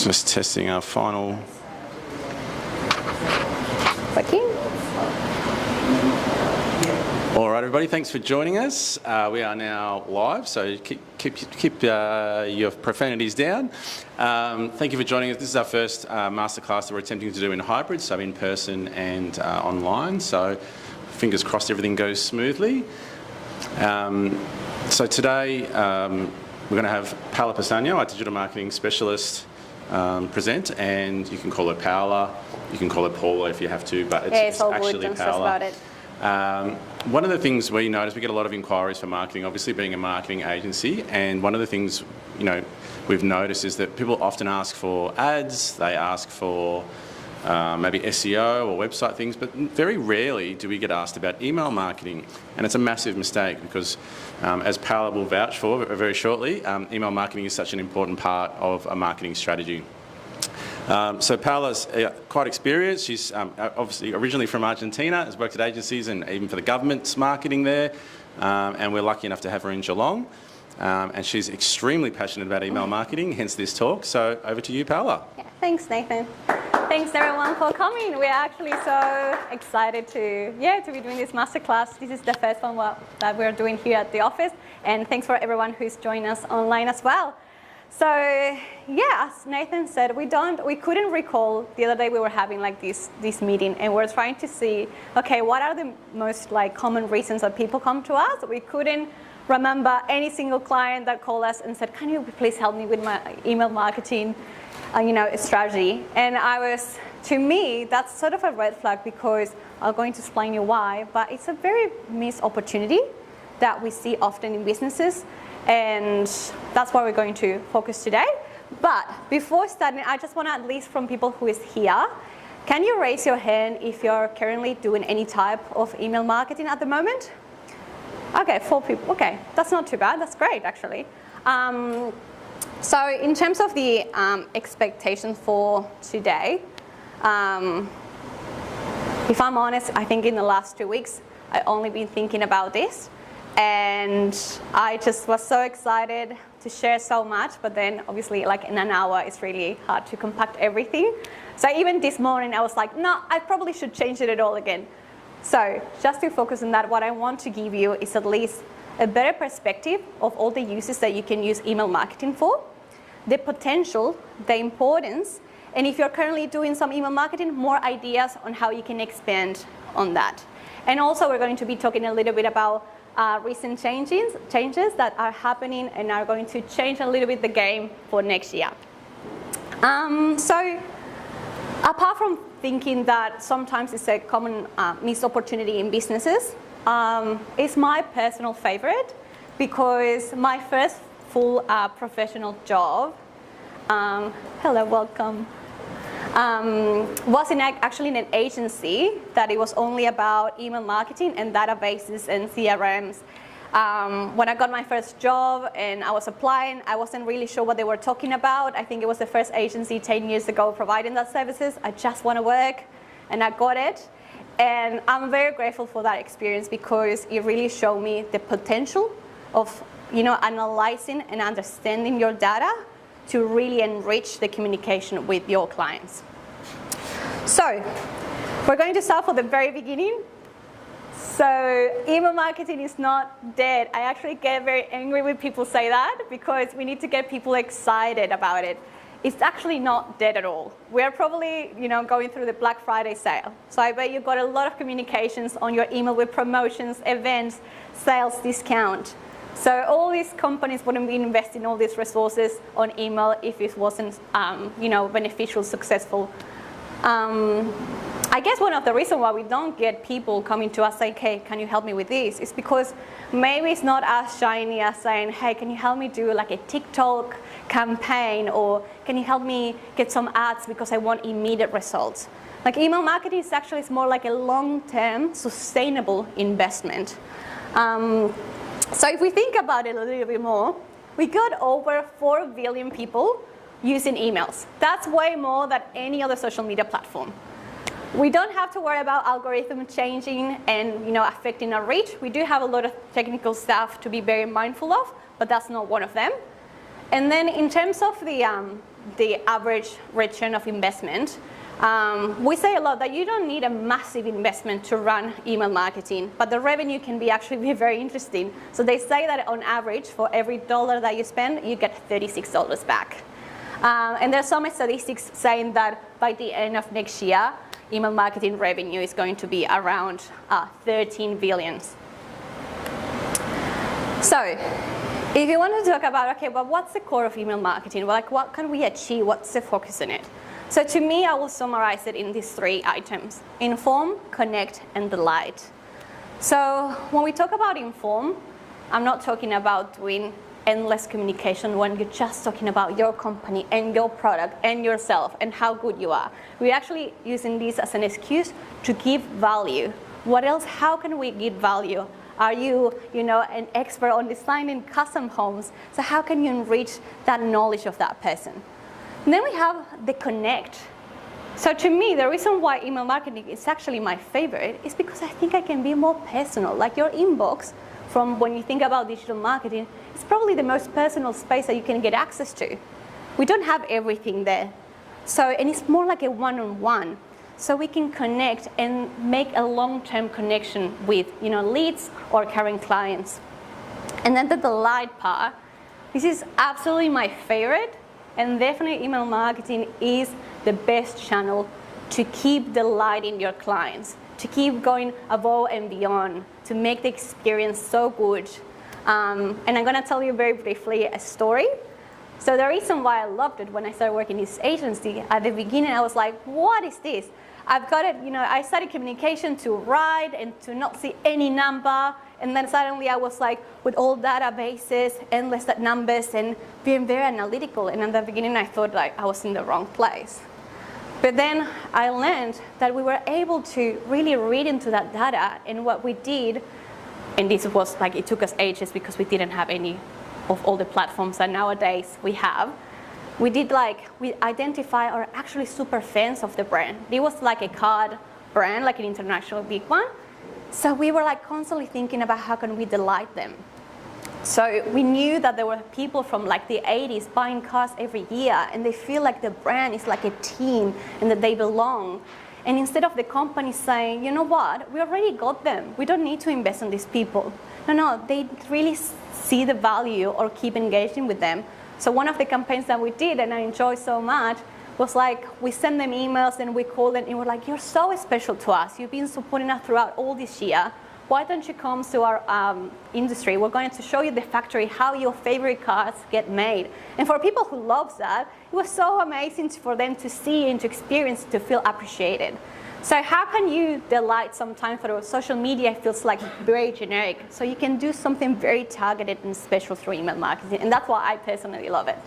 Just testing our final. Working? All right, everybody, thanks for joining us. We are now live, so keep your profanities down. Thank you for joining us. This is our first masterclass that we're attempting to do in hybrid, so in person and online. So fingers crossed everything goes smoothly. So today we're going to have Paola Pisano, our digital marketing specialist, present, and you can call her Paola, you can call her Paula if you have to, but it's actually good. Paola. About it. One of the things we notice, we get a lot of inquiries for marketing, obviously being a marketing agency, and one of the things we've noticed is that people often ask for ads, they ask for maybe SEO or website things, but very rarely do we get asked about email marketing, and it's a massive mistake because, as Paola will vouch for very shortly, email marketing is such an important part of a marketing strategy. So Paola's quite experienced. She's obviously originally from Argentina, has worked at agencies and even for the government's marketing there, and we're lucky enough to have her in Geelong. And she's extremely passionate about email marketing, hence this talk. So over to you, Paola. Yeah, thanks, Nathan. Thanks everyone for coming. We're actually so excited to be doing this masterclass. This is the first one that we're doing here at the office, and thanks for everyone who's joined us online as well. So yeah, as Nathan said, we couldn't recall the other day we were having like this meeting, and we're trying to see, okay, what are the most common reasons that people come to us? We couldn't remember any single client that called us and said, can you please help me with my email marketing strategy? And to me, that's sort of a red flag, because I'm going to explain you why, but it's a very missed opportunity that we see often in businesses, and that's why we're going to focus today. But before starting, I just want to, at least from people who is here, can you raise your hand if you're currently doing any type of email marketing at the moment? Okay, 4 people. Okay, that's not too bad. That's great, actually. So in terms of the expectations for today, if I'm honest, I think in the last 2 weeks, I've only been thinking about this. And I just was so excited to share so much, but then obviously in an hour, it's really hard to compact everything. So even this morning, I was like, no, I probably should change it all again. So just to focus on that, what I want to give you is at least a better perspective of all the uses that you can use email marketing for, the potential, the importance, and if you're currently doing some email marketing, more ideas on how you can expand on that. And also we're going to be talking a little bit about recent changes that are happening and are going to change a little bit the game for next year. So apart from thinking that sometimes it's a common missed opportunity in businesses, it's my personal favorite, because my first full professional job, hello, welcome, was actually in an agency that it was only about email marketing and databases and CRMs. When I got my first job and I was applying, I wasn't really sure what they were talking about. I think it was the first agency 10 years ago providing that services. I just want to work, and I got it. And I'm very grateful for that experience, because it really showed me the potential of analyzing and understanding your data to really enrich the communication with your clients. So we're going to start from the very beginning. So email marketing is not dead. I actually get very angry when people say that, because we need to get people excited about it. It's actually not dead at all. We're probably going through the Black Friday sale. So I bet you got a lot of communications on your email with promotions, events, sales, discount. So all these companies wouldn't be investing all these resources on email if it wasn't, beneficial, successful. I guess one of the reasons why we don't get people coming to us saying, hey, can you help me with this, is because maybe it's not as shiny as saying, hey, can you help me do a TikTok campaign, or can you help me get some ads because I want immediate results. Email marketing is actually more like a long-term, sustainable investment. So if we think about it a little bit more, we got over 4 billion people using emails. That's way more than any other social media platform. We don't have to worry about algorithms changing and affecting our reach. We do have a lot of technical stuff to be very mindful of, but that's not one of them. And then in terms of the average return of investment, we say a lot that you don't need a massive investment to run email marketing, but the revenue can be actually be very interesting. So they say that on average, for every $1 that you spend, you get $36 back. And there's some statistics saying that by the end of next year, email marketing revenue is going to be around 13 billion. So if you want to talk about, okay, well, what's the core of email marketing? Well, like, what can we achieve? What's the focus in it? So to me, I will summarize it in these 3 items: inform, connect, and delight. So when we talk about inform, I'm not talking about doing endless communication when you're just talking about your company and your product and yourself and how good you are. We're actually using this as an excuse to give value. What else? How can we give value? Are you, an expert on designing custom homes? So how can you enrich that knowledge of that person? And then we have the connect. So to me, the reason why email marketing is actually my favorite is because I think I can be more personal. Like your inbox, from when you think about digital marketing, it's probably the most personal space that you can get access to. We don't have everything there. And it's more like a one-on-one. So we can connect and make a long-term connection with, leads or current clients. And then the delight part, this is absolutely my favorite, and definitely email marketing is the best channel to keep delighting your clients, to keep going above and beyond, to make the experience so good. And I'm gonna tell you very briefly a story. So the reason why I loved it when I started working in this agency, at the beginning I was like, what is this? I've got it, I studied communication to write and to not see any number. And then suddenly I was like, with all databases, endless numbers, and being very analytical. And at the beginning I thought like I was in the wrong place. But then I learned that we were able to really read into that data, and what we did, and this was like, it took us ages because we didn't have any of all the platforms that nowadays we have. We identify our actually super fans of the brand. It was like a card brand, like an international big one. So we were like constantly thinking about how can we delight them. So we knew that there were people from like the 80s buying cars every year, and they feel like the brand is like a team and that they belong. And instead of the company saying, you know what, we already got them, we don't need to invest in these people. No, they really see the value or keep engaging with them. So one of the campaigns that we did, and I enjoyed so much, was like we send them emails and we call them and we're like, you're so special to us. You've been supporting us throughout all this year. Why don't you come to our industry? We're going to show you the factory, how your favorite cars get made. And for people who love that, it was so amazing for them to see and to experience, to feel appreciated. So how can you delight sometimes through social media? It feels like very generic. So you can do something very targeted and special through email marketing. And that's why I personally love it.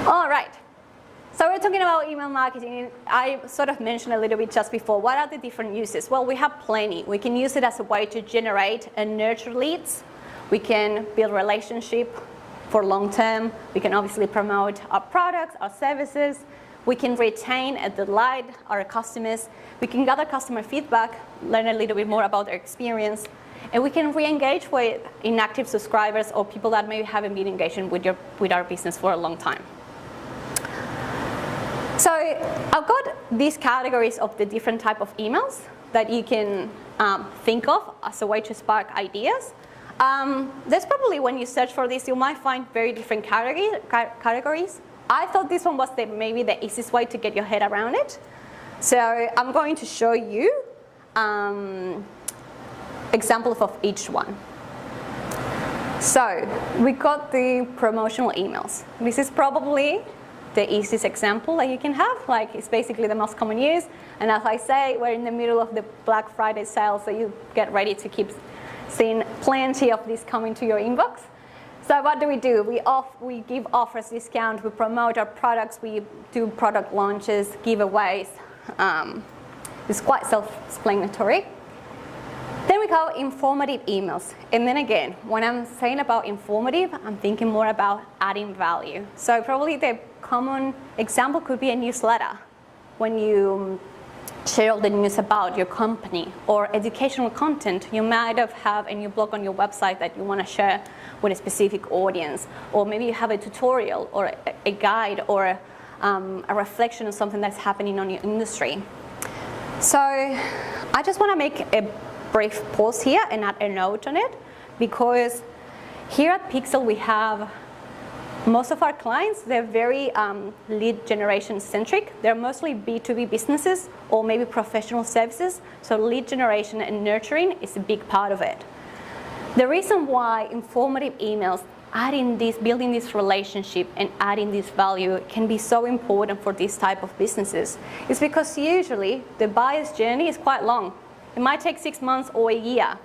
All right. So we're talking about email marketing. I sort of mentioned a little bit just before. What are the different uses? Well, we have plenty. We can use it as a way to generate and nurture leads. We can build relationship for long term. We can obviously promote our products, our services. We can retain and delight our customers. We can gather customer feedback, learn a little bit more about their experience. And we can re-engage with inactive subscribers or people that maybe haven't been engaging with our business for a long time. So I've got these categories of the different type of emails that you can think of as a way to spark ideas. There's probably, when you search for this, you might find very different categories. I thought this one was maybe the easiest way to get your head around it. So I'm going to show you examples of each one. So we got the promotional emails. This is probably the easiest example that you can have. Like, it's basically the most common use. And as I say, we're in the middle of the Black Friday sale, so you get ready to keep seeing plenty of this coming to your inbox. So what do? We give offers, discount, we promote our products, we do product launches, giveaways. It's quite self-explanatory. Then we go informative emails. And then again, when I'm saying about informative, I'm thinking more about adding value. So probably the common example could be a newsletter. When you share all the news about your company, or educational content you might have a new blog on your website that you want to share with a specific audience, or maybe you have a tutorial or a guide or a reflection of something that's happening on your industry. So I just want to make a brief pause here and add a note on it, because here at Pixel we have most of our clients, they're very lead generation centric. They're mostly B2B businesses or maybe professional services. So lead generation and nurturing is a big part of it. The reason why informative emails, building this relationship and adding this value can be so important for this type of businesses is because usually the buyer's journey is quite long. It might take 6 months or a year.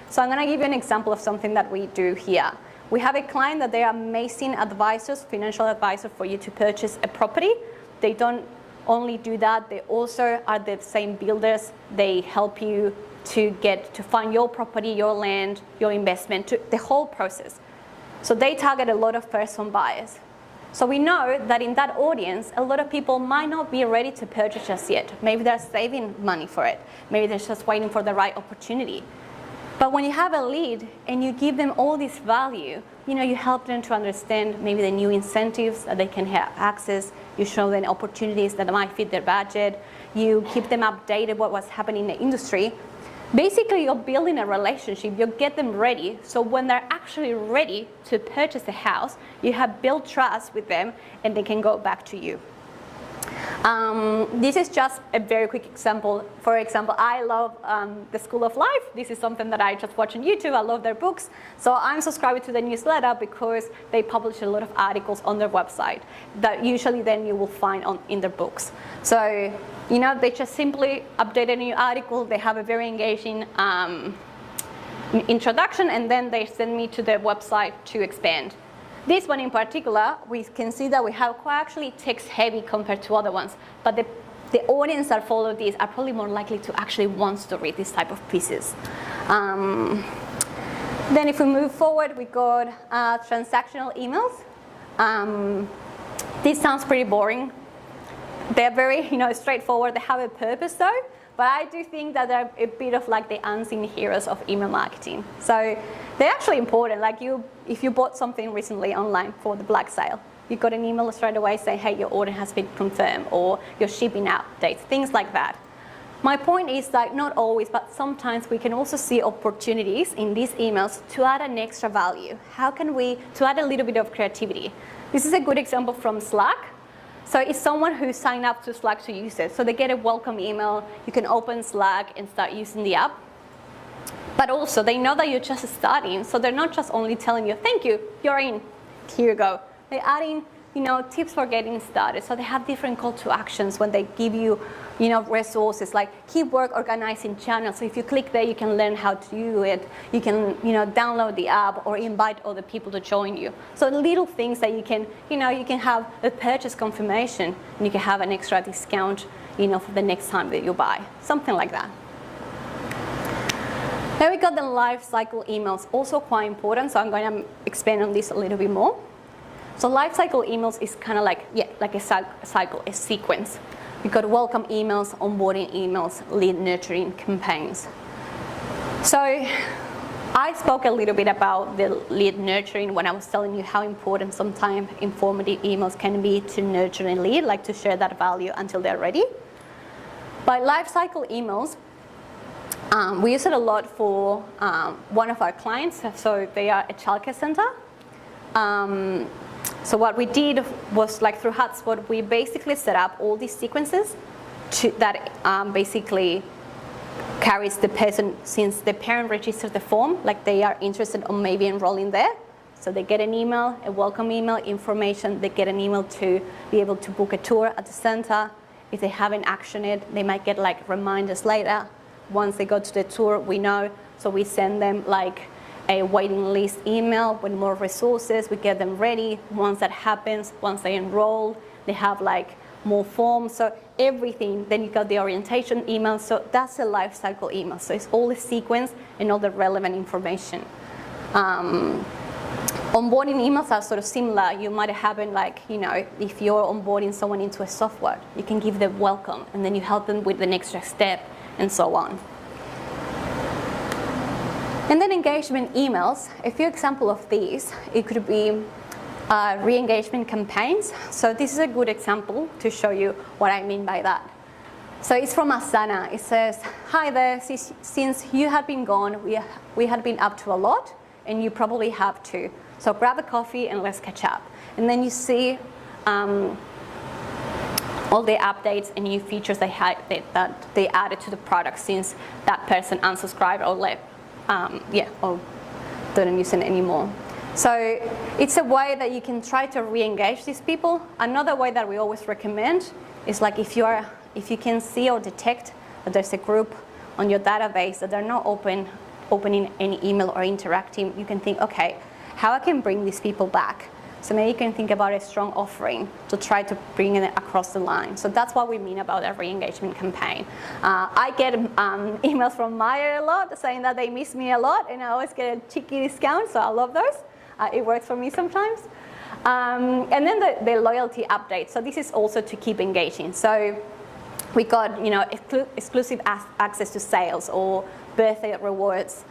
So I'm going to give you an example of something that we do here. We have a client that they are amazing advisors, financial advisors for you to purchase a property. They don't only do that, they also are the same builders. They help you to find your property, your land, your investment, the whole process. So they target a lot of first-home buyers. So we know that in that audience, a lot of people might not be ready to purchase just yet. Maybe they're saving money for it. Maybe they're just waiting for the right opportunity. But when you have a lead and you give them all this value, you help them to understand maybe the new incentives that they can have access. You show them opportunities that might fit their budget. You keep them updated what's happening in the industry. Basically, you're building a relationship. You get them ready. So when they're actually ready to purchase a house, you have built trust with them and they can go back to you. This is just a very quick example. For example, I love the School of Life. This is something that I just watch on YouTube. I love their books. So I'm subscribed to the newsletter because they publish a lot of articles on their website that usually then you will find in their books. So, they just simply update a new article. They have a very engaging introduction, and then they send me to their website to expand. This one in particular, we can see that we have quite actually text heavy compared to other ones, but the audience that follow these are probably more likely to actually want to read this type of pieces. Then if we move forward, we got transactional emails. This sounds pretty boring. They're very straightforward. They have a purpose though, but I do think that they're a bit of like the unseen heroes of email marketing. So they're actually important. Like if you bought something recently online for the Black Sale, you got an email straight away saying, hey, your order has been confirmed, or your shipping updates, things like that. My point is that not always, but sometimes we can also see opportunities in these emails to add an extra value. How can to add a little bit of creativity? This is a good example from Slack. So it's someone who signed up to Slack to use it. So they get a welcome email. You can open Slack and start using the app. But also they know that you're just starting. So they're not just only telling you, thank you, you're in, here you go. They're adding, tips for getting started. So they have different call to actions when they give you, resources like keep work organizing channels. So if you click there, you can learn how to do it. You can, download the app or invite other people to join you. So little things that you can, you can have a purchase confirmation and you can have an extra discount, for the next time that you buy, something like that. Then we got the life cycle emails, also quite important. So I'm going to expand on this a little bit more. So life cycle emails is kind of like a cycle, a sequence. We've got welcome emails, onboarding emails, lead nurturing campaigns. So I spoke a little bit about the lead nurturing when I was telling you how important sometimes informative emails can be to nurture a lead, like to share that value until they're ready. By life cycle emails, we use it a lot for one of our clients. So they are a childcare center. So what we did was, like through Hotspot, we basically set up all these sequences that basically carries the person, since the parent registers the form, like they are interested on maybe enrolling there. So they get an email, a welcome email, information. They get an email to be able to book a tour at the center. If they haven't actioned it, they might get like reminders later. Once they go to the tour, we know. So we send them like a waiting list email with more resources. We get them ready. Once that happens, once they enroll, they have like more forms. So everything, then you got the orientation email. So that's a life cycle email. So it's all the sequence and all the relevant information. Onboarding emails are sort of similar. You might have it like, if you're onboarding someone into a software, you can give them welcome and then you help them with the next step and so on. And then engagement emails, a few examples of these, it could be re-engagement campaigns. So this is a good example to show you what I mean by that. So it's from Asana. It says, hi there, since you had been gone, we had been up to a lot, and you probably have too. So grab a coffee and let's catch up. And then you see all the updates and new features that they added to the product since that person unsubscribed or left, or didn't use it anymore. So it's a way that you can try to re-engage these people. Another way that we always recommend is like if you can see or detect that there's a group on your database that they're not opening any email or interacting, you can think, okay, how I can bring these people back? So maybe you can think about a strong offering to try to bring it across the line. So that's what we mean about a re-engagement campaign. I get emails from Maya a lot saying that they miss me a lot, and I always get a cheeky discount, so I love those. It works for me sometimes. And then the loyalty update. So this is also to keep engaging. So we got exclusive access to sales or birthday rewards.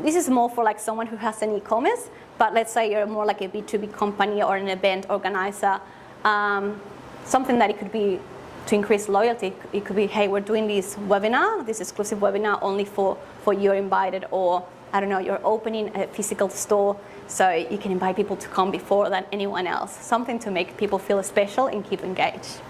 This is more for like someone who has an e-commerce, but let's say you're more like a B2B company or an event organizer. Something that it could be to increase loyalty. It could be, hey, we're doing this webinar, this exclusive webinar only for you're invited, or I don't know, you're opening a physical store, so you can invite people to come before than anyone else. Something to make people feel special and keep engaged.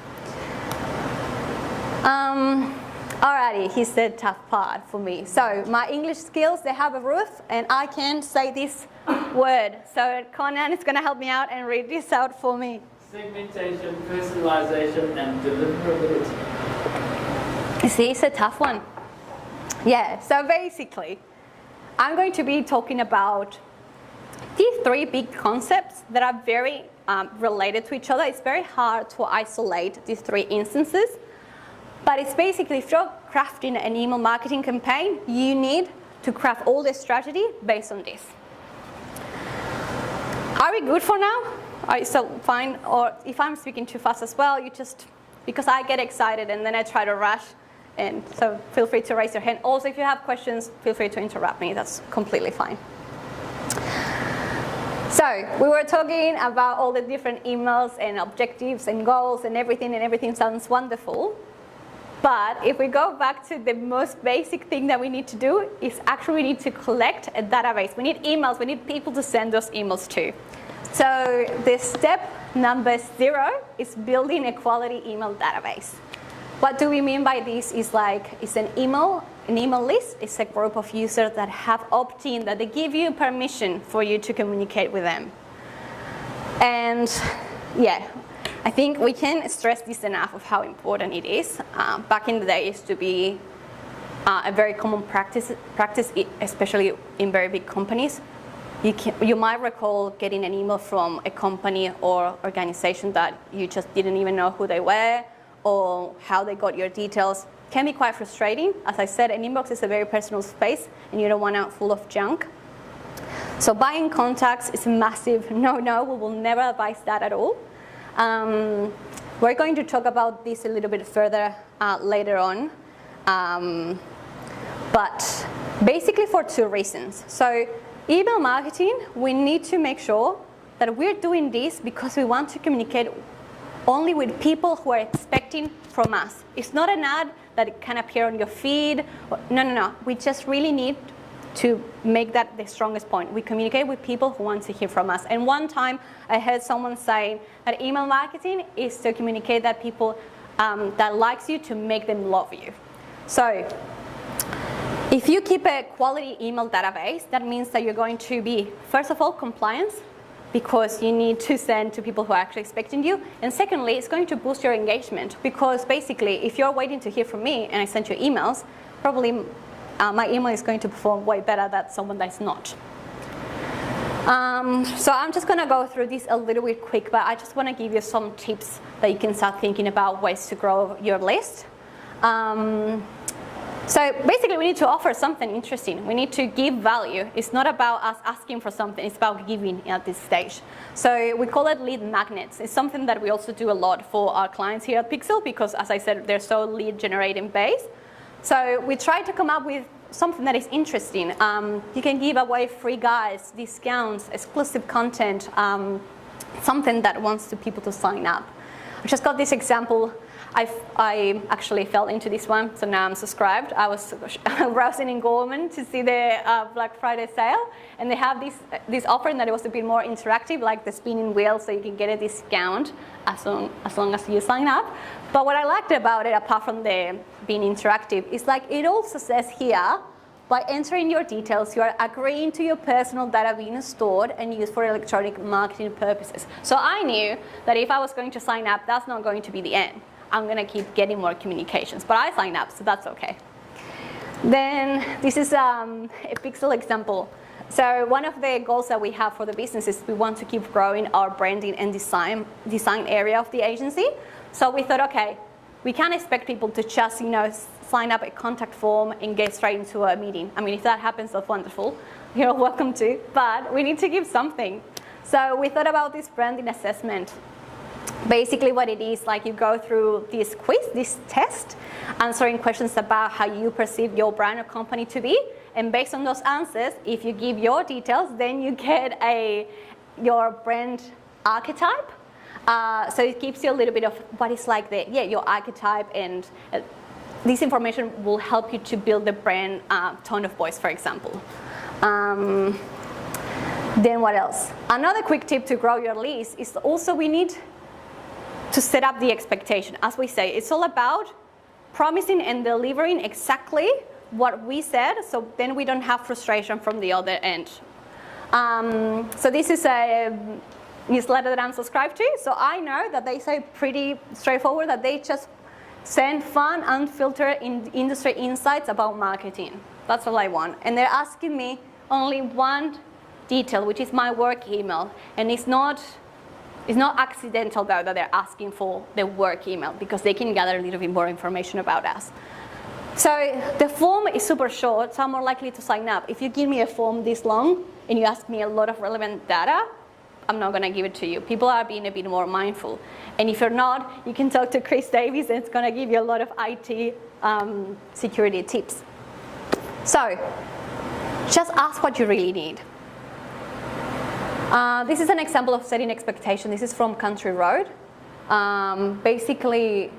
Alrighty, here's the tough part for me. So my English skills, they have a roof, and I can't say this word. So Conan is going to help me out and read this out for me. Segmentation, personalization, and deliverability. See, it's a tough one. Yeah, so basically, I'm going to be talking about these three big concepts that are very related to each other. It's very hard to isolate these three instances. But it's basically, if you're crafting an email marketing campaign, you need to craft all the strategy based on this. Are we good for now? Are you still fine? Or if I'm speaking too fast as well, you just, because I get excited and then I try to rush. And so feel free to raise your hand. Also, if you have questions, feel free to interrupt me. That's completely fine. So we were talking about all the different emails and objectives and goals and everything sounds wonderful. But if we go back to the most basic thing that we need to do is actually we need to collect a database. We need emails. We need people to send those emails to. So the step number 0 is building a quality email database. What do we mean by this? Is like it's an email list. It's a group of users that have opt-in, that they give you permission for you to communicate with them. And yeah, I think we can stress this enough of how important it is. Back in the day, it used to be a very common practice, especially in very big companies. You might recall getting an email from a company or organization that you just didn't even know who they were or how they got your details. It can be quite frustrating. As I said, an inbox is a very personal space, and you don't want it full of junk. So buying contacts is a massive no-no. We will never advise that at all. We're going to talk about this a little bit further later on, but basically for 2 reasons. So email marketing, we need to make sure that we're doing this because we want to communicate only with people who are expecting from us. It's not an ad that can appear on your feed. No. We just really need to make that the strongest point. We communicate with people who want to hear from us. And one time I heard someone saying that email marketing is to communicate that people that likes you to make them love you. So if you keep a quality email database, that means that you're going to be, first of all, compliance, because you need to send to people who are actually expecting you. And secondly, it's going to boost your engagement, because basically if you're waiting to hear from me and I send you emails, probably my email is going to perform way better than someone that's not. So I'm just going to go through this a little bit quick, but I just want to give you some tips that you can start thinking about ways to grow your list. So basically we need to offer something interesting. We need to give value. It's not about us asking for something, it's about giving at this stage. So we call it lead magnets. It's something that we also do a lot for our clients here at Pixel because, as I said, they're so lead generating based. So we try to come up with something that is interesting. You can give away free guides, discounts, exclusive content, something that wants people to sign up. I just got this example. I actually fell into this one, so now I'm subscribed. I was browsing in Gorman to see the Black Friday sale, and they have this offering that it was a bit more interactive, like the spinning wheel, so you can get a discount as long as you sign up. But what I liked about it, apart from the being interactive, is like it also says here, by entering your details, you are agreeing to your personal data being stored and used for electronic marketing purposes. So I knew that if I was going to sign up, that's not going to be the end. I'm going to keep getting more communications, but I signed up, so that's okay. Then this is a pixel example. So one of the goals that we have for the business is we want to keep growing our branding and design area of the agency. So we thought, okay, we can't expect people to just, sign up a contact form and get straight into a meeting. I mean, if that happens, that's wonderful. You're welcome to, but we need to give something. So we thought about this branding assessment. Basically what it is, like you go through this quiz, this test, answering questions about how you perceive your brand or company to be. And based on those answers, if you give your details, then you get your brand archetype. So it gives you a little bit of what is like your archetype, and this information will help you to build the brand tone of voice, for example. Then what else? Another quick tip to grow your list is also we need to set up the expectation. As we say, it's all about promising and delivering exactly what we said, so then we don't have frustration from the other end. So this is a newsletter that I'm subscribed to, so I know that they say pretty straightforward that they just send fun, unfiltered industry insights about marketing. That's all I want. And they're asking me only one detail, which is my work email, and it's not accidental though that they're asking for the work email, because they can gather a little bit more information about us. So the form is super short, so I'm more likely to sign up. If you give me a form this long and you ask me a lot of relevant data, I'm not going to give it to you. People are being a bit more mindful. And if you're not, you can talk to Chris Davies, and it's going to give you a lot of IT security tips. So just ask what you really need. This is an example of setting expectation. This is from Country Road. Basically,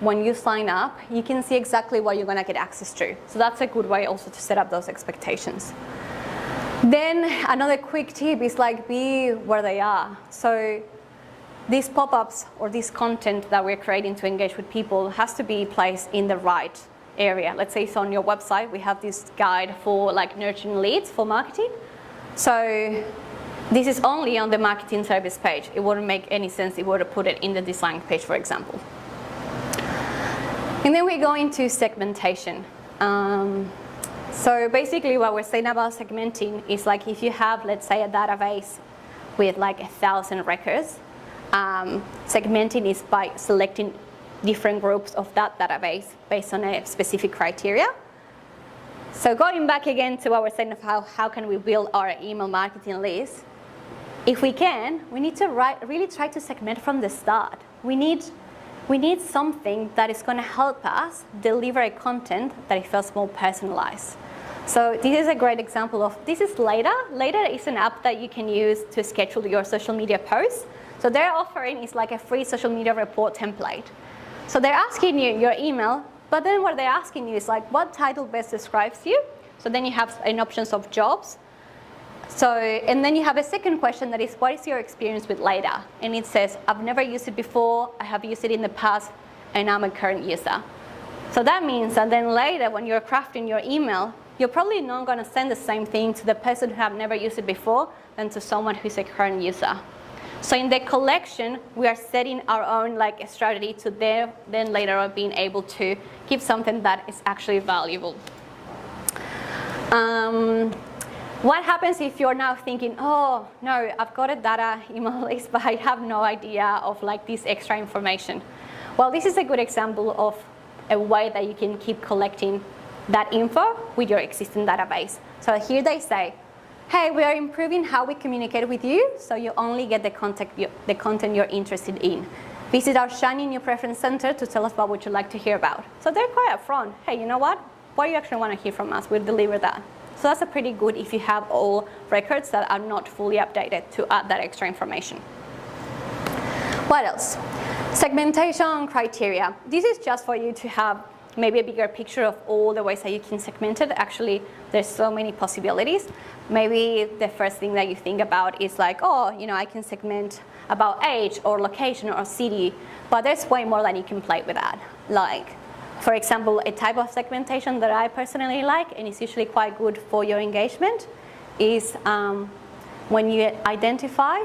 when you sign up, you can see exactly what you're going to get access to. So that's a good way also to set up those expectations. Then another quick tip is like be where they are. So these pop-ups or this content that we're creating to engage with people has to be placed in the right area. Let's say it's on your website. We have this guide for like nurturing leads for marketing. So this is only on the marketing service page. It wouldn't make any sense if we were to put it in the design page, for example. And then we go into segmentation. So basically what we're saying about segmenting is like if you have, let's say, a database with like 1,000 records, segmenting is by selecting different groups of that database based on a specific criteria. So going back again to what we're saying of how can we build our email marketing list, if we can, we need to really try to segment from the start. We need something that is going to help us deliver a content that feels more personalized. So this is a great example of, this is Later. Later is an app that you can use to schedule your social media posts. So their offering is like a free social media report template. So they're asking you your email, but then what they're asking you is like, what title best describes you? So then you have an options of jobs. So, and then you have a second question that is, what is your experience with Later? And it says, I've never used it before, I have used it in the past, and I'm a current user. So that means that then later when you're crafting your email, you're probably not going to send the same thing to the person who have never used it before than to someone who's a current user. So in the collection, we are setting our own like strategy to then later on being able to give something that is actually valuable. What happens if you're now thinking, oh no, I've got a data email list, but I have no idea of like this extra information? Well, this is a good example of a way that you can keep collecting that info with your existing database. So here they say, hey, we are improving how we communicate with you, so you only get the content you're interested in. Visit our shiny new preference center to tell us about what you'd like to hear about. So they're quite upfront. Hey, you know what? what you actually want to hear from us, we'll deliver that. So that's a pretty good if you have all records that are not fully updated to add that extra information. What else? Segmentation criteria. This is just for you to have maybe a bigger picture of all the ways that you can segment it. Actually, there's so many possibilities. Maybe the first thing that you think about is like, oh, you know, I can segment about age or location or city, but there's way more that you can play with that. Like, for example, a type of segmentation that I personally like, and it's usually quite good for your engagement, is when you identify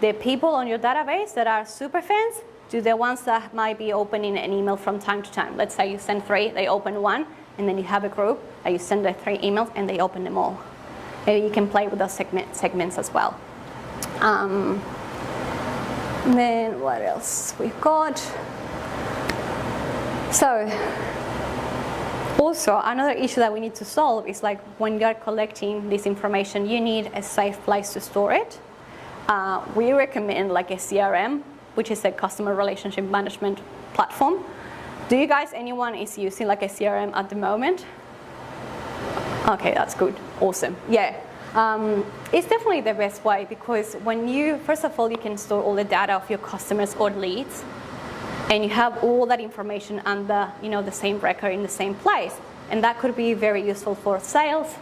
the people on your database that are super fans to the ones that might be opening an email from time to time. Let's say you send 3, they open 1, and then you have a group that you send the 3 emails and they open them all. Maybe you can play with those segments as well. Then what else we've got? So also another issue that we need to solve is like when you're collecting this information, you need a safe place to store it. We recommend like a CRM, which is a customer relationship management platform. Do you guys, anyone is using like a CRM at the moment? Okay, that's good, awesome. Yeah, it's definitely the best way because when you, first of all, you can store all the data of your customers or leads, and you have all that information under, you know, the same record in the same place. And that could be very useful for sales,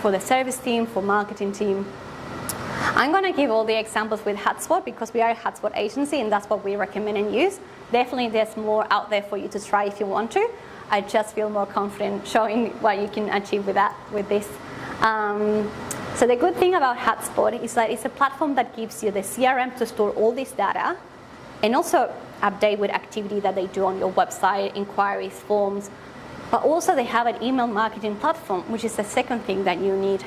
for the service team, for marketing team. I'm going to give all the examples with HubSpot because we are a HubSpot agency and that's what we recommend and use. Definitely there's more out there for you to try if you want to. I just feel more confident showing what you can achieve with that, with this. So the good thing about HubSpot is that it's a platform that gives you the CRM to store all this data and also update with activity that they do on your website, inquiries, forms. But also they have an email marketing platform, which is the second thing that you need.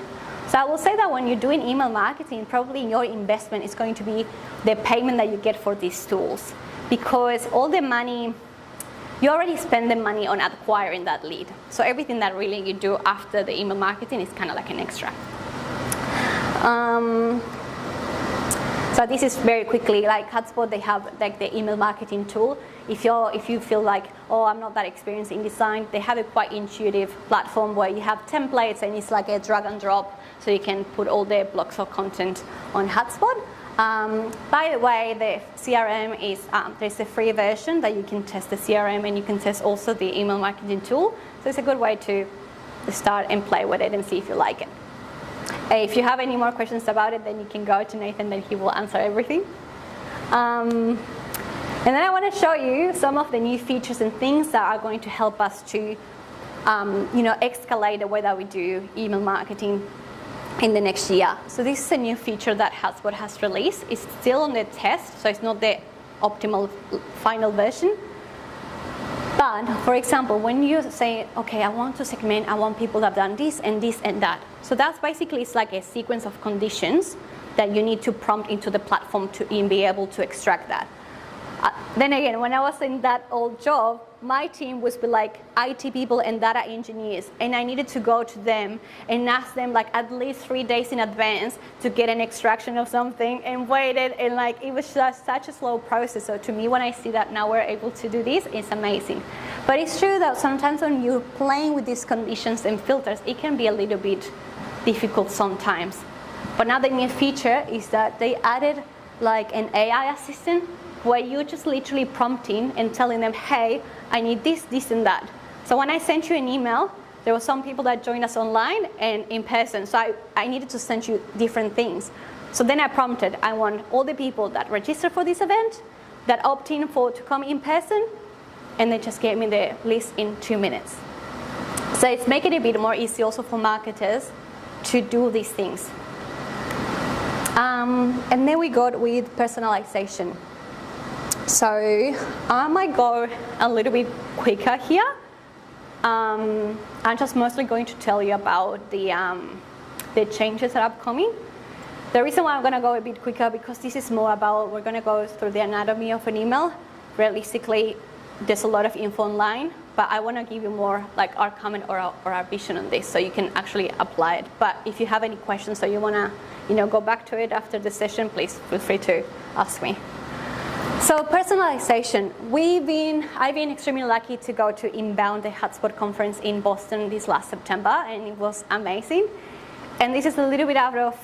So I will say that when you're doing email marketing, probably your investment is going to be the payment that you get for these tools. Because all the money, you already spend the money on acquiring that lead. So everything that really you do after the email marketing is kind of like an extra. So this is very quickly, like HubSpot, they have like the email marketing tool. If you feel like, oh, I'm not that experienced in design, they have a quite intuitive platform where you have templates and it's like a drag and drop, so you can put all the blocks of content on HubSpot. By the way, the CRM is, there's a free version that you can test the CRM and you can test also the email marketing tool. So it's a good way to start and play with it and see if you like it. If you have any more questions about it, then you can go to Nathan, then he will answer everything. And then I want to show you some of the new features and things that are going to help us to escalate the way that we do email marketing in the next year. So this is a new feature that HubSpot has released. It's still on the test, so it's not the optimal final version. But for example, when you say, okay, I want to segment, I want people that have done this and this and that. So that's basically, it's like a sequence of conditions that you need to prompt into the platform to be able to extract that. Then again, when I was in that old job, my team was with like IT people and data engineers, and I needed to go to them and ask them like at least 3 days in advance to get an extraction of something, and waited, and like it was just such a slow process. So to me, when I see that now we're able to do this, it's amazing. But it's true that sometimes when you're playing with these conditions and filters, it can be a little bit difficult sometimes. But now the new feature is that they added like an AI assistant where you're just literally prompting and telling them, hey, I need this, this, and that. So when I sent you an email, there were some people that joined us online and in person. So I needed to send you different things. So then I prompted, I want all the people that register for this event, that opt in to come in person, and they just gave me the list in 2 minutes. So it's making it a bit more easy also for marketers to do these things. And then we got with personalization. So I might go a little bit quicker here. I'm just mostly going to tell you about the changes that are upcoming. The reason why I'm going to go a bit quicker, because this is more about, we're going to go through the anatomy of an email. Realistically, there's a lot of info online, but I want to give you more like our comment or our vision on this, so you can actually apply it. But if you have any questions or you want to go back to it after the session, please feel free to ask me. So personalization, I've been extremely lucky to go to Inbound, the HubSpot conference in Boston this last September, and it was amazing. And this is a little bit out of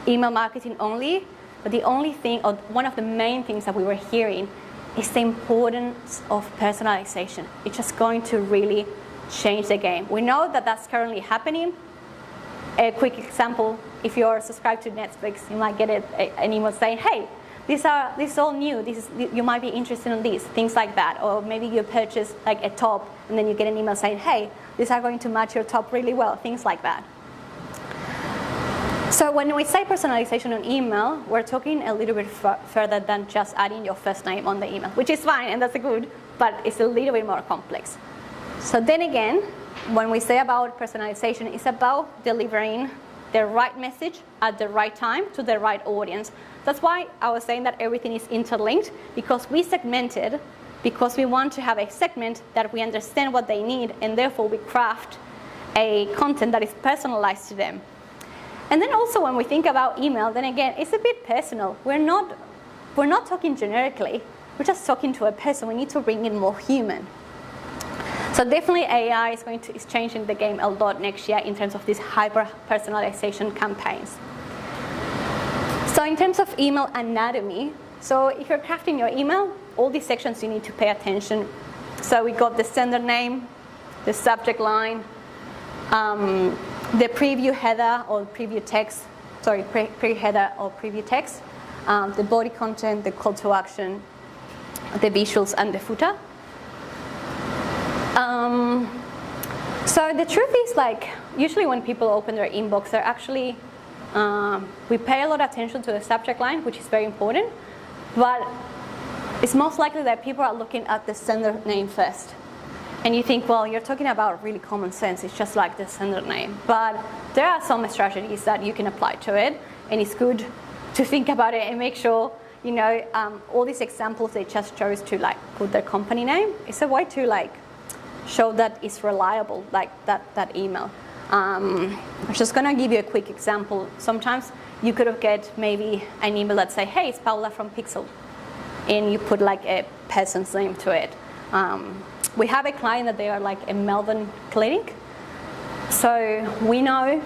email marketing only, but the only thing, or one of the main things that we were hearing is the importance of personalization. It's just going to really change the game. We know that that's currently happening. A quick example, if you're subscribed to Netflix, you might get an email saying, hey, this is all new. You might be interested in these, things like that. Or maybe you purchase like a top and then you get an email saying, hey, these are going to match your top really well, things like that. So when we say personalization on email, we're talking a little bit further than just adding your first name on the email, which is fine and that's good, but it's a little bit more complex. So then again, when we say about personalization, it's about delivering the right message at the right time to the right audience. That's why I was saying that everything is interlinked, because we segmented, because we want to have a segment that we understand what they need, and therefore we craft a content that is personalized to them. And then also when we think about email, then again, it's a bit personal. We're not talking generically, we're just talking to a person. We need to bring in more human. So definitely AI is changing the game a lot next year in terms of these hyper-personalization campaigns. So in terms of email anatomy, so if you're crafting your email, all these sections you need to pay attention. So we got the sender name, the subject line, the preview header or preview text, pre-header or preview text, the body content, the call to action, the visuals, and the footer. So the truth is, like, usually when people open their inbox, they're actually, we pay a lot of attention to the subject line, which is very important, but it's most likely that people are looking at the sender name first. And you think, well, you're talking about really common sense, it's just like the sender name. But there are some strategies that you can apply to it, and it's good to think about it and make sure, you know, all these examples they just chose to like put their company name. It's a way to like show that it's reliable, like that email. I'm just gonna give you a quick example. Sometimes you could have get maybe an email that say, hey, it's Paula from Pixel, and you put like a person's name to it. We have a client that they are like a Melbourne clinic. So we know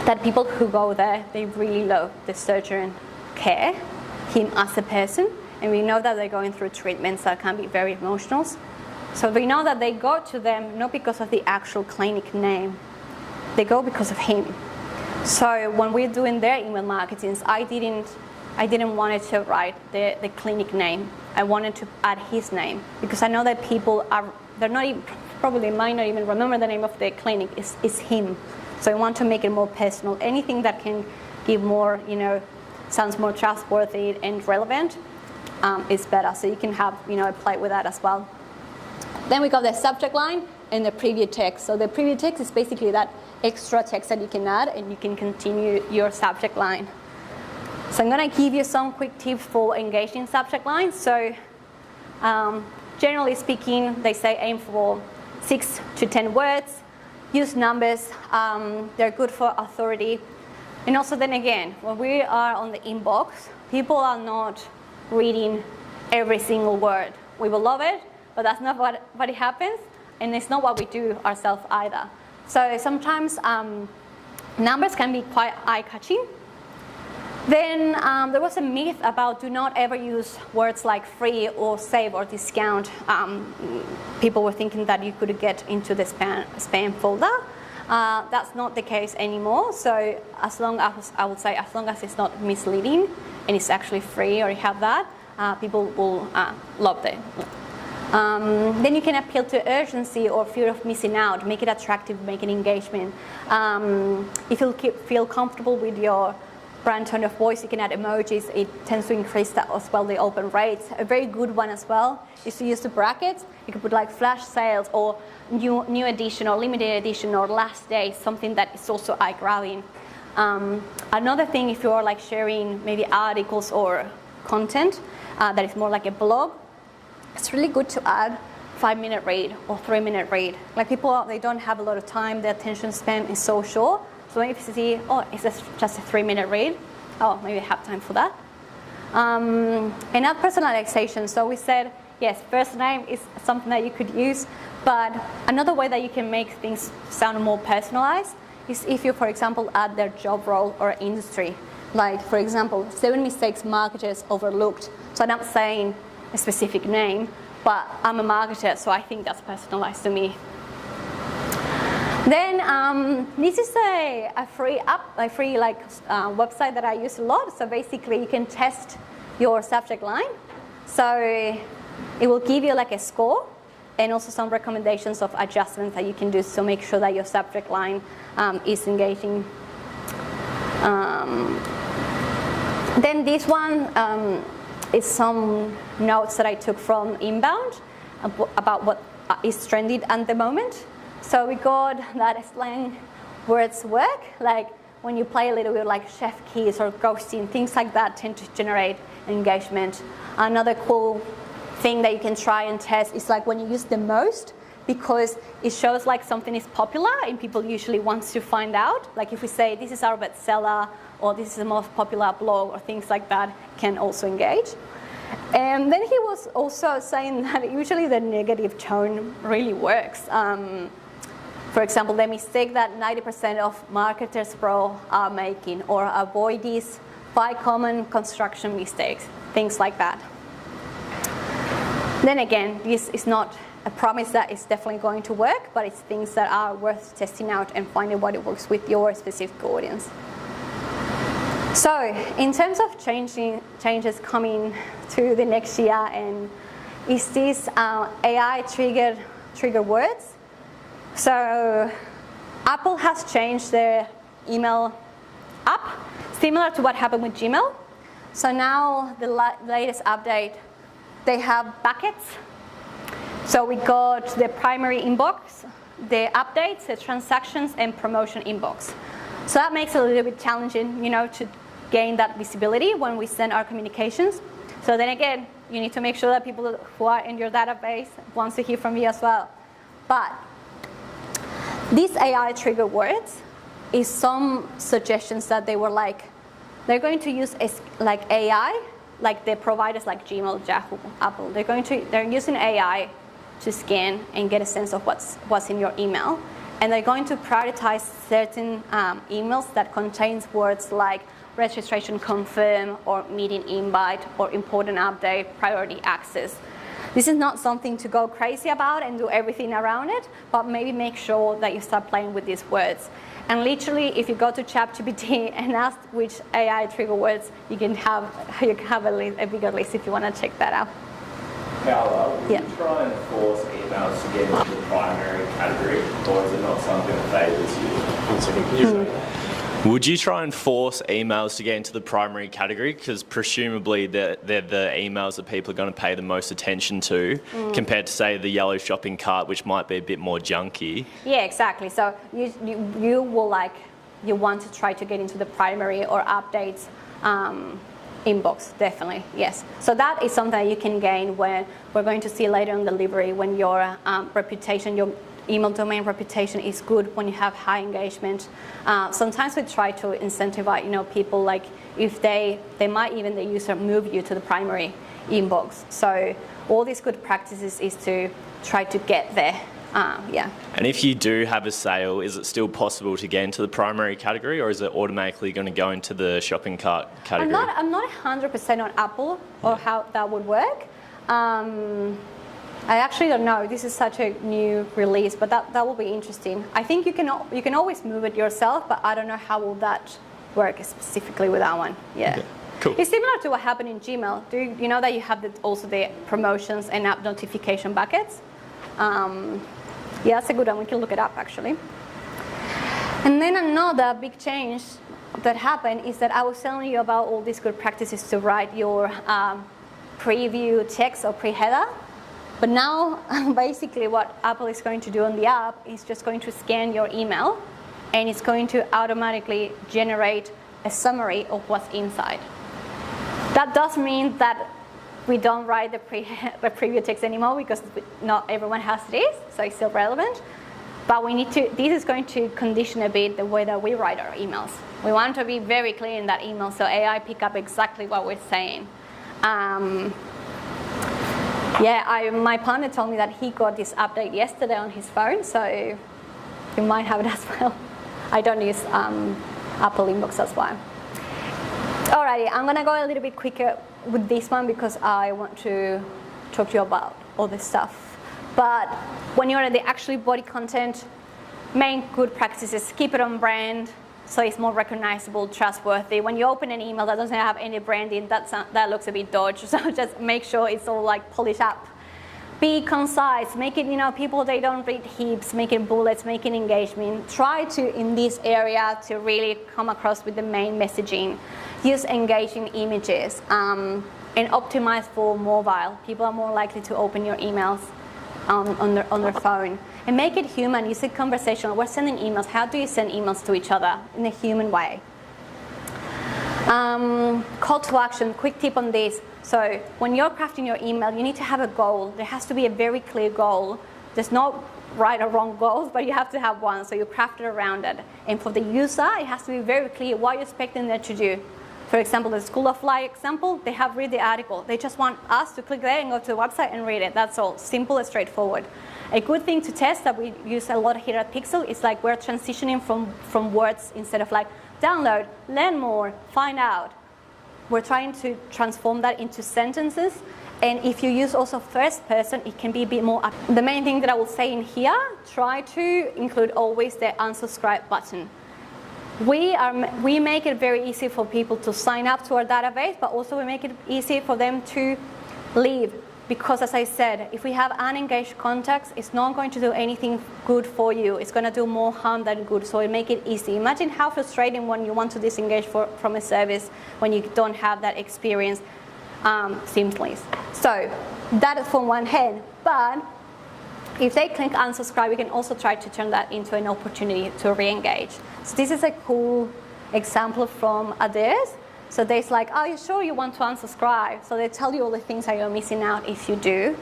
that people who go there, they really love the surgeon care, him as a person, and we know that they're going through treatments that can be very emotional. So we know that they go to them not because of the actual clinic name, they go because of him. So when we're doing their email marketing, I didn't want to write the clinic name. I wanted to add his name because I know that people probably might not even remember the name of the clinic. It's him. So I want to make it more personal. Anything that can give more, you know, sounds more trustworthy and relevant is better. So you can have, you know, play with that as well. Then we got the subject line and the preview text. So the preview text is basically that extra text that you can add and you can continue your subject line. So I'm going to give you some quick tips for engaging subject lines. So generally speaking, they say aim for 6 to 10 words. Use numbers. They're good for authority. And also then again, when we are on the inbox, people are not reading every single word. We will love it, but that's not what it happens. And it's not what we do ourselves either. So sometimes numbers can be quite eye-catching. Then there was a myth about do not ever use words like free or save or discount. People were thinking that you could get into the spam folder. That's not the case anymore. So as long as, I would say, as long as it's not misleading and it's actually free or you have that, people will love it. Then you can appeal to urgency or fear of missing out, make it attractive, make it engagement. If you feel comfortable with your brand tone of voice, you can add emojis. It tends to increase that as well, the open rates. A very good one as well is to use the brackets. You could put like flash sales or new edition or limited edition or last day, something that is also eye-grabbing. Another thing, if you're like sharing maybe articles or content that is more like a blog, it's really good to add 5-minute read or 3-minute read. Like people, they don't have a lot of time, their attention span is so short. So if you see, oh, it's just a 3-minute read, oh, maybe I have time for that. And add personalization. So we said, yes, first name is something that you could use, but another way that you can make things sound more personalized is if you, for example, add their job role or industry. Like, for example, 7 mistakes marketers overlooked. So I'm not saying a specific name, but I'm a marketer, so I think that's personalized to me. Then this is a free app, a free website that I use a lot. So basically, you can test your subject line. So it will give you like a score and also some recommendations of adjustments that you can do to make sure that your subject line is engaging. Then this one is some notes that I took from Inbound about what is trendy at the moment. So we got that slang words work, like when you play a little bit like chef keys or ghosting, things like that tend to generate engagement. Another cool thing that you can try and test is like when you use the most, because it shows like something is popular and people usually want to find out. Like if we say this is our bestseller or this is the most popular blog or things like that can also engage. And then he was also saying that usually the negative tone really works. For example, the mistake that 90% of marketers pro are making, or avoid these 5 common construction mistakes, things like that. Then again, this is not a promise that it's definitely going to work, but it's things that are worth testing out and finding what it works with your specific audience. So in terms of changes coming to the next year, and is this AI trigger words? So Apple has changed their email app, similar to what happened with Gmail. So now the latest update, they have buckets. So we got the primary inbox, the updates, the transactions, and promotion inbox. So that makes it a little bit challenging, to gain that visibility when we send our communications. So then again, you need to make sure that people who are in your database wants to hear from you as well. But these AI trigger words is some suggestions that they were like, they're going to use like AI, like the providers like Gmail, Yahoo, Apple. They're using AI to scan and get a sense of what's in your email. And they're going to prioritize certain emails that contains words like registration confirm or meeting invite or important update, priority access. This is not something to go crazy about and do everything around it, but maybe make sure that you start playing with these words. And literally, if you go to ChatGPT and ask which AI trigger words, you can have a bigger list if you want to check that out. Paola, would you try and force emails to get into the primary category, or is it not something that favours you? One second, can you say that? Would you try and force emails to get into the primary category? Because presumably they're the emails that people are going to pay the most attention to, compared to, say, the yellow shopping cart, which might be a bit more junky. Yeah, exactly. So you want to try to get into the primary or updates inbox, definitely, yes. So that is something that you can gain when we're going to see later in delivery when your reputation, your email domain reputation is good, when you have high engagement. Sometimes we try to incentivize, people, like if they might even the user move you to the primary inbox. So all these good practices is to try to get there. Yeah. And if you do have a sale, is it still possible to get into the primary category, or is it automatically going to go into the shopping cart category? I'm not 100% on Apple or how that would work. I actually don't know. This is such a new release, but that will be interesting. I think you can always move it yourself, but I don't know how will that work specifically with that one. Yeah. Okay. Cool. It's similar to what happened in Gmail. Do you know that you have also the promotions and app notification buckets? Yeah, that's a good one. We can look it up, actually. And then another big change that happened is that I was telling you about all these good practices to write your preview text or pre-header. But now, basically, what Apple is going to do on the app is just going to scan your email, and it's going to automatically generate a summary of what's inside. That does mean that we don't write the preview text anymore, because not everyone has this, so it's still relevant. But this is going to condition a bit the way that we write our emails. We want to be very clear in that email, so AI pick up exactly what we're saying. My partner told me that he got this update yesterday on his phone, so you might have it as well. I don't use Apple Inbox, that's why. Alrighty, I'm gonna go a little bit quicker with this one because I want to talk to you about all this stuff. But when you're at the actually body content, main good practices, keep it on brand so it's more recognizable, trustworthy. When you open an email that doesn't have any branding, that looks a bit dodgy, so just make sure it's all like polished up. Be concise, make it, people, they don't read heaps, make it bullets, make it engagement. Try to, in this area, to really come across with the main messaging. Use engaging images and optimize for mobile. People are more likely to open your emails on their phone. And make it human, use it conversational. We're sending emails. How do you send emails to each other in a human way? Call to action, quick tip on this. So when you're crafting your email, you need to have a goal. There has to be a very clear goal. There's no right or wrong goals, but you have to have one, so you craft it around it. And for the user, it has to be very clear what you're expecting them to do. For example, the School of Life example, they have read the article. They just want us to click there and go to the website and read it. That's all, simple and straightforward. A good thing to test that we use a lot here at Pixel is like we're transitioning from words instead of like download, learn more, find out. We're trying to transform that into sentences. And if you use also first person, it can be a bit more. The main thing that I will say in here, try to include always the unsubscribe button. We make it very easy for people to sign up to our database, but also we make it easy for them to leave. Because as I said, if we have unengaged contacts, it's not going to do anything good for you. It's going to do more harm than good, so we make it easy. Imagine how frustrating when you want to disengage from a service when you don't have that experience seamlessly. So that is from one hand, but if they click unsubscribe, we can also try to turn that into an opportunity to re-engage. So this is a cool example from Adair's. So there's like, are you sure you want to unsubscribe? So they tell you all the things that you're missing out if you do.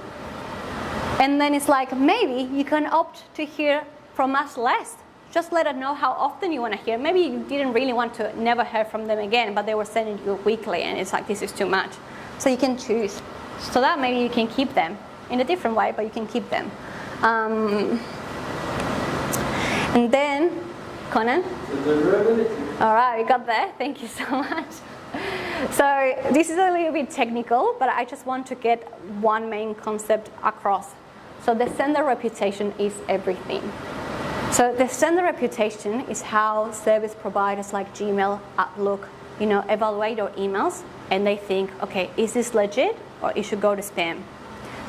And then it's like, maybe you can opt to hear from us less. Just let us know how often you want to hear. Maybe you didn't really want to never hear from them again, but they were sending you weekly and it's like, this is too much. So you can choose. So that maybe you can keep them in a different way, but you can keep them. And then, Conan? All right, we got there. Thank you so much. So this is a little bit technical, but I just want to get one main concept across. So the sender reputation is everything. So the sender reputation is how service providers like Gmail, Outlook, evaluate your emails, and they think, okay, is this legit or it should go to spam?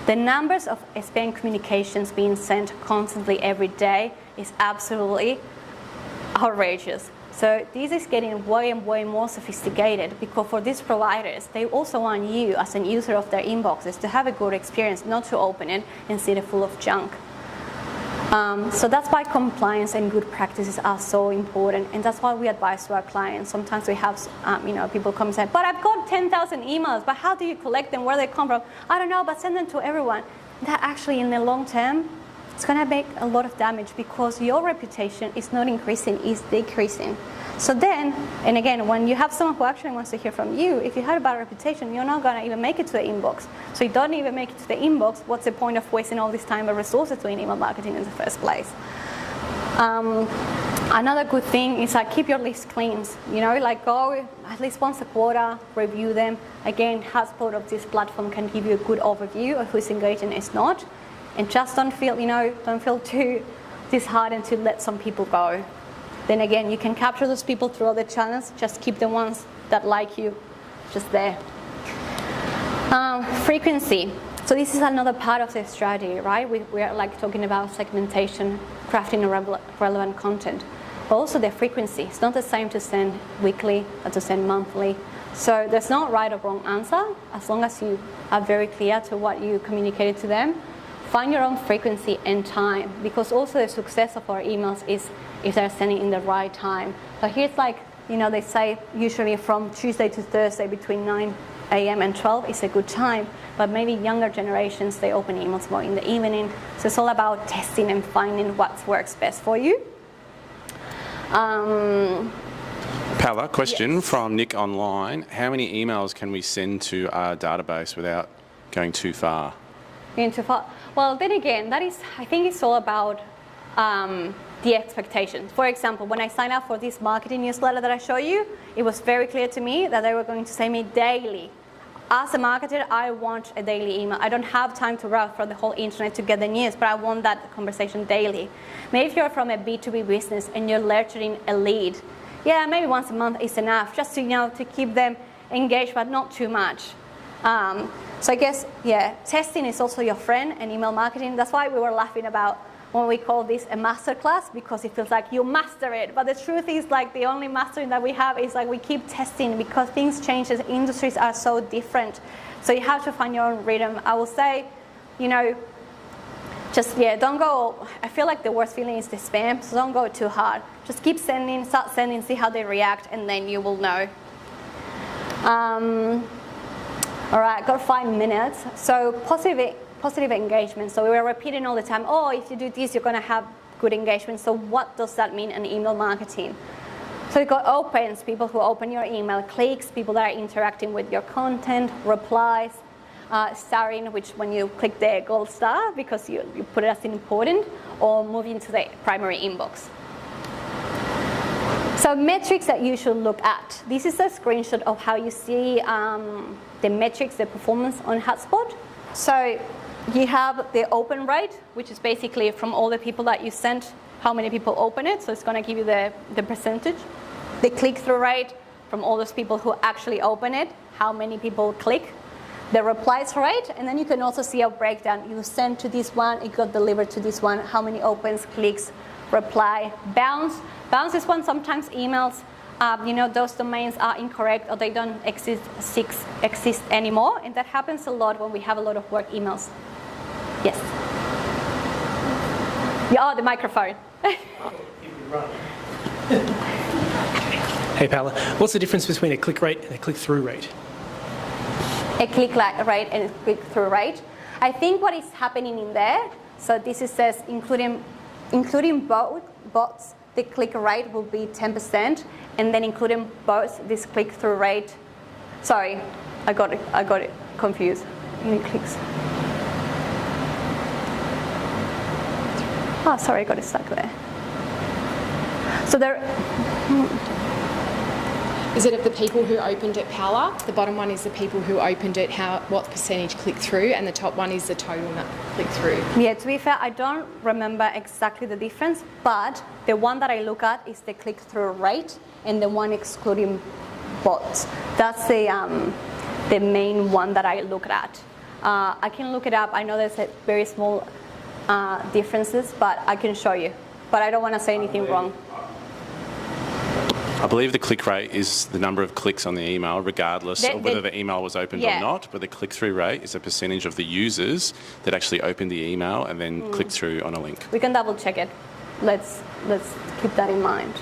The numbers of spam communications being sent constantly every day is absolutely outrageous. So this is getting way and way more sophisticated because for these providers, they also want you as an user of their inboxes to have a good experience, not to open it and see it full of junk. So that's why compliance and good practices are so important, and that's why we advise to our clients. Sometimes we have people come and say, but I've got 10,000 emails, but how do you collect them, where they come from? I don't know, but send them to everyone. That actually in the long term, it's going to make a lot of damage because your reputation is not increasing, it's decreasing. So then, and again, when you have someone who actually wants to hear from you, if you had a bad reputation, you're not going to even make it to the inbox. So you don't even make it to the inbox, what's the point of wasting all this time and resources doing email marketing in the first place? Another good thing is keep your list clean. Go at least once a quarter, review them. Again, HubSpot of this platform can give you a good overview of who's engaged and is not. And just don't feel too disheartened to let some people go. Then again, you can capture those people through other channels. Just keep the ones that like you just there. Frequency. So this is another part of the strategy, right? We are talking about segmentation, crafting relevant content. But also the frequency. It's not the same to send weekly or to send monthly. So there's no right or wrong answer as long as you are very clear to what you communicated to them. Find your own frequency and time, because also the success of our emails is if they're sending in the right time. So here's they say usually from Tuesday to Thursday between 9 a.m. and 12 is a good time, but maybe younger generations, they open emails more in the evening. So it's all about testing and finding what works best for you. Paula, question Yes. from Nick online. How many emails can we send to our database without going too far? Going too far. Well, then again, that is, I think it's all about the expectations. For example, when I signed up for this marketing newsletter that I show you, it was very clear to me that they were going to send me daily. As a marketer, I want a daily email. I don't have time to browse for the whole internet to get the news, but I want that conversation daily. Maybe if you're from a B2B business and you're nurturing a lead, yeah, maybe once a month is enough, just to, to keep them engaged, but not too much. So I guess, yeah, testing is also your friend, and email marketing. That's why we were laughing about when we call this a masterclass, because it feels like you master it. But the truth is, like, the only mastering that we have is like we keep testing, because things change, the industries are so different. So you have to find your own rhythm. I will say, just, don't go, I feel like the worst feeling is the spam, so don't go too hard. Just keep sending, start sending, see how they react, and then you will know. All right, got 5 minutes. So positive engagement. So we were repeating all the time, oh, if you do this, you're going to have good engagement. So what does that mean in email marketing? So you got opens, people who open your email, clicks, people that are interacting with your content, replies, starring, which when you click the gold star because you put it as important, or moving to the primary inbox. So metrics that you should look at. This is a screenshot of how you see the metrics, the performance on HubSpot. So you have the open rate, which is basically from all the people that you sent, how many people open it. So it's going to give you the percentage. The click-through rate from all those people who actually open it, how many people click. The replies rate, and then you can also see a breakdown. You sent to this one, it got delivered to this one, how many opens, clicks, reply, bounce. Bounce is when sometimes emails, those domains are incorrect or they don't exist anymore, and that happens a lot when we have a lot of work emails. Yes. Yeah, the microphone. Hey Paula, what's the difference between a click rate and a click-through rate? A click rate and a click-through rate. I think what is happening in there, so this says including both bots, the click rate will be 10%, and then including both this click-through rate. Sorry, I got it confused. Any clicks? Oh, sorry, I got it stuck there. So there. Is it of the people who opened it, Paula? The bottom one is the people who opened it, what percentage click through, and the top one is the total click through. Yeah, to be fair, I don't remember exactly the difference, but the one that I look at is the click-through rate, and the one excluding bots. That's the main one that I look at. I can look it up. I know there's a very small differences, but I can show you. But I don't want to say anything wrong. I believe the click rate is the number of clicks on the email, regardless of whether the email was opened or not. But the click-through rate is a percentage of the users that actually opened the email and then clicked through on a link. We can double check it. Let's keep that in mind.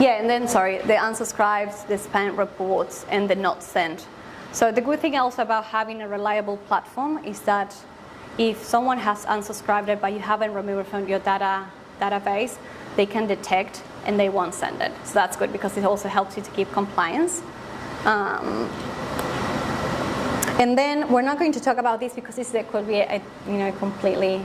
Yeah, and then the unsubscribes, the spam reports, and the not sent. So the good thing also about having a reliable platform is that if someone has unsubscribed it but you haven't removed it from your database, they can detect and they won't send it. So that's good because it also helps you to keep compliance. And then we're not going to talk about this because this could be a completely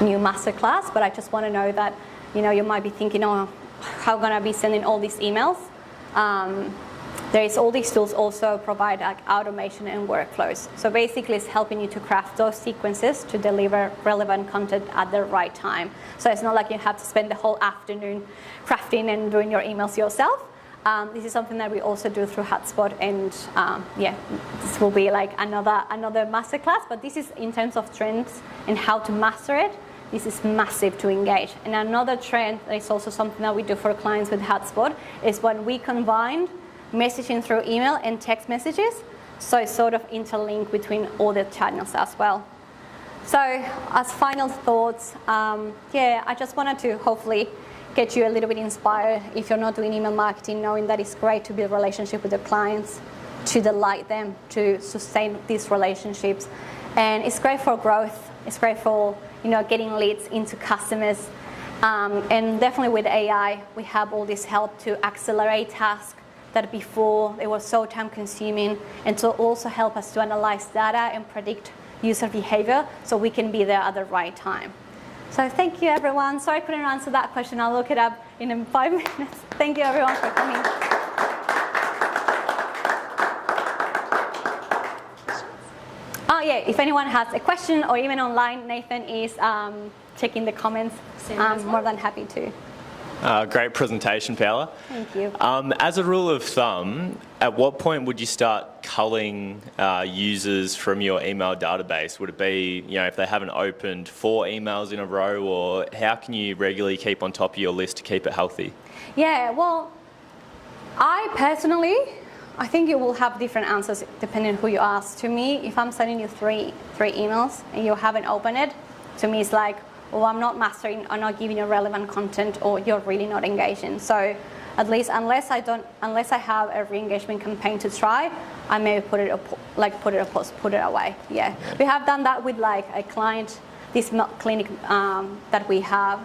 new masterclass, but I just want to know that you might be thinking, oh, how am I going to be sending all these emails? There is all these tools also provide like automation and workflows. So basically it's helping you to craft those sequences to deliver relevant content at the right time. So it's not like you have to spend the whole afternoon crafting and doing your emails yourself. This is something that we also do through HubSpot, and this will be like another masterclass, but this is in terms of trends and how to master it. This is massive to engage. And another trend that is also something that we do for clients with HubSpot is when we combine messaging through email and text messages, so it's sort of interlinked between all the channels as well. So as final thoughts, I just wanted to hopefully get you a little bit inspired if you're not doing email marketing, knowing that it's great to build a relationship with your clients, to delight them, to sustain these relationships. And it's great for growth. It's great for getting leads into customers. And definitely with AI, we have all this help to accelerate tasks that before they were so time consuming, and to also help us to analyze data and predict user behavior so we can be there at the right time. So thank you everyone. Sorry I couldn't answer that question. I'll look it up in 5 minutes. Thank you everyone for coming. Oh yeah, if anyone has a question or even online, Nathan is checking the comments. I'm more than happy to. Great presentation, Paola. Thank you. As a rule of thumb, at what point would you start culling users from your email database? Would it be, if they haven't opened 4 emails in a row, or how can you regularly keep on top of your list to keep it healthy? Yeah, well, I think you will have different answers depending on who you ask. To me, if I'm sending you three emails and you haven't opened it, to me it's like, well, I'm not mastering, I'm not giving you relevant content, or you're really not engaging. So at least unless I have a re-engagement campaign to try, I may put it away. Yeah, we have done that with like a client, this clinic that we have,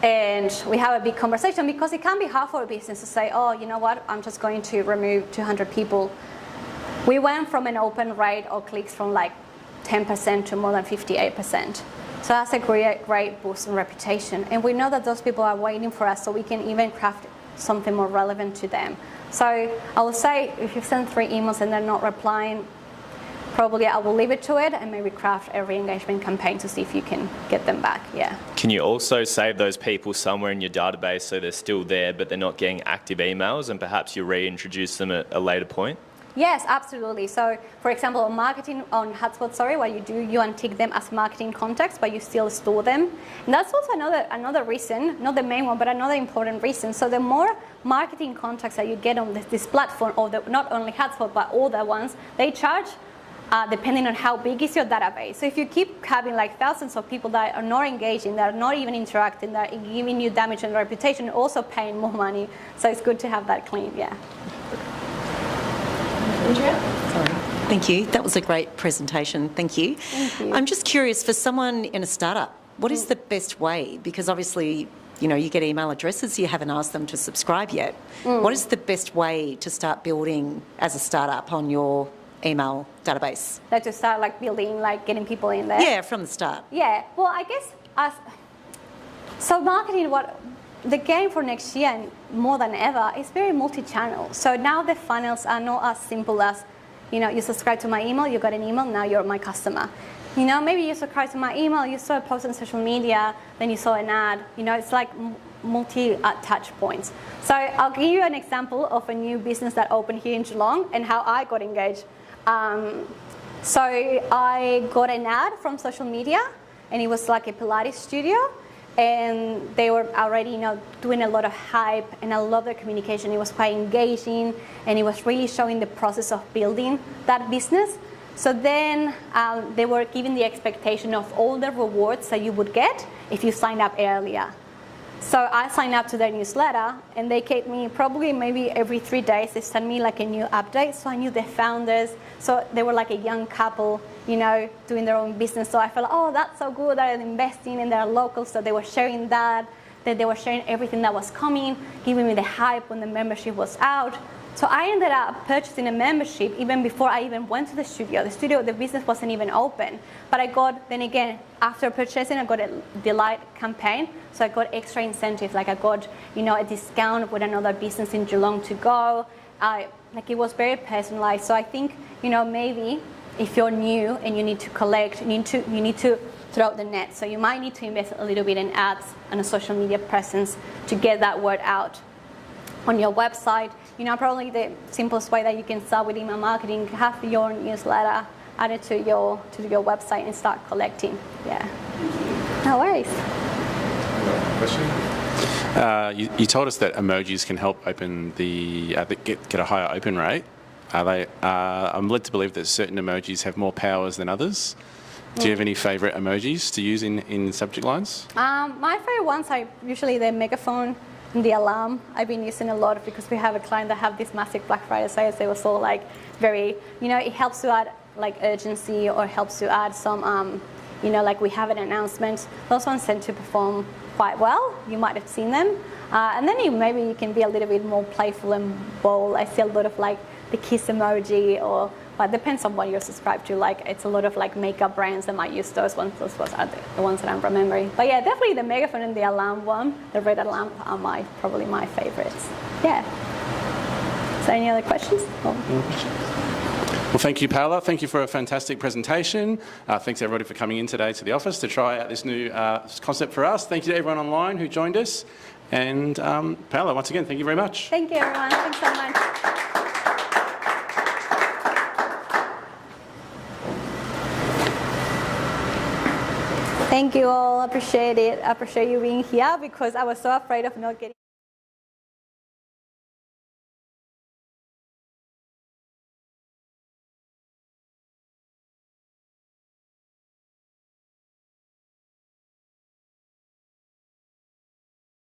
and we have a big conversation because it can be hard for a business to say, oh, you know what, I'm just going to remove 200 people. We went from an open rate of clicks from like 10% to more than 58%. So that's a great boost in reputation. And we know that those people are waiting for us, so we can even craft something more relevant to them. So I would say if you send 3 emails and they're not replying, probably I will leave it to it and maybe craft a re-engagement campaign to see if you can get them back, yeah. Can you also save those people somewhere in your database so they're still there but they're not getting active emails, and perhaps you reintroduce them at a later point? Yes, absolutely. So, for example, on HubSpot, what you do, you untick them as marketing contacts, but you still store them. And that's also another reason, not the main one, but another important reason. So the more marketing contacts that you get on this platform, or not only HubSpot, but all the ones, they charge depending on how big is your database. So if you keep having like thousands of people that are not engaging, that are not even interacting, that are giving you damage on reputation, also paying more money. So it's good to have that clean, yeah. Sorry. Thank you. That was a great presentation. Thank you. Thank you. I'm just curious, for someone in a startup, what is the best way? Because obviously, you get email addresses, you haven't asked them to subscribe yet. What is the best way to start building as a startup on your email database? Like to start like building, like getting people in there? Yeah, from the start. Yeah. Well, I guess so marketing, the game for next year, and more than ever, is very multi-channel. So now the funnels are not as simple as, you subscribe to my email, you got an email, now you're my customer. Maybe you subscribe to my email, you saw a post on social media, then you saw an ad. It's like multi-touch points. So I'll give you an example of a new business that opened here in Geelong and how I got engaged. So I got an ad from social media, and it was like a Pilates studio. And they were already, doing a lot of hype, and I love their communication. It was quite engaging, and it was really showing the process of building that business. So then they were giving the expectation of all the rewards that you would get if you signed up earlier. So I signed up to their newsletter, and they kept me maybe every 3 days. They sent me like a new update, so I knew the founders. So they were like a young couple, doing their own business. So I felt, oh, that's so good. They're investing and they're local, so they were sharing that. That they were sharing everything that was coming, giving me the hype when the membership was out. So I ended up purchasing a membership even before I even went to the studio. The business wasn't even open. But after purchasing, I got a Delight campaign. So I got extra incentive, like I got, a discount with another business in Geelong to go. It was very personalized. So I think, maybe if you're new and you need to collect, you need to throw out the net. So you might need to invest a little bit in ads and a social media presence to get that word out. On your website, probably the simplest way that you can start with email marketing, have your newsletter added to your website and start collecting. Yeah. No worries. Question? You told us that emojis can help open get a higher open rate. I'm led to believe that certain emojis have more powers than others. Do you have any favourite emojis to use in subject lines? My favourite ones are usually the megaphone and the alarm. I've been using a lot because we have a client that have this massive Black Friday sales. They were so very, it helps to add urgency, or helps to add some, like we have an announcement. Those ones tend to perform quite well. You might have seen them. And then maybe you can be a little bit more playful and bold. I see a lot of like the kiss emoji, but depends on what you're subscribed to. Like it's a lot of like makeup brands that might use those ones. Those are the ones that I'm remembering. But yeah, definitely the megaphone and the alarm one, the red alarm, are probably my favorites. Yeah. Is there any other questions? Well, thank you, Paola. Thank you for a fantastic presentation. Thanks everybody for coming in today to the office to try out this new concept for us. Thank you to everyone online who joined us. And Paola, once again, thank you very much. Thank you, everyone. Thanks so much. Thank you all. Appreciate it. I appreciate you being here because I was so afraid of not getting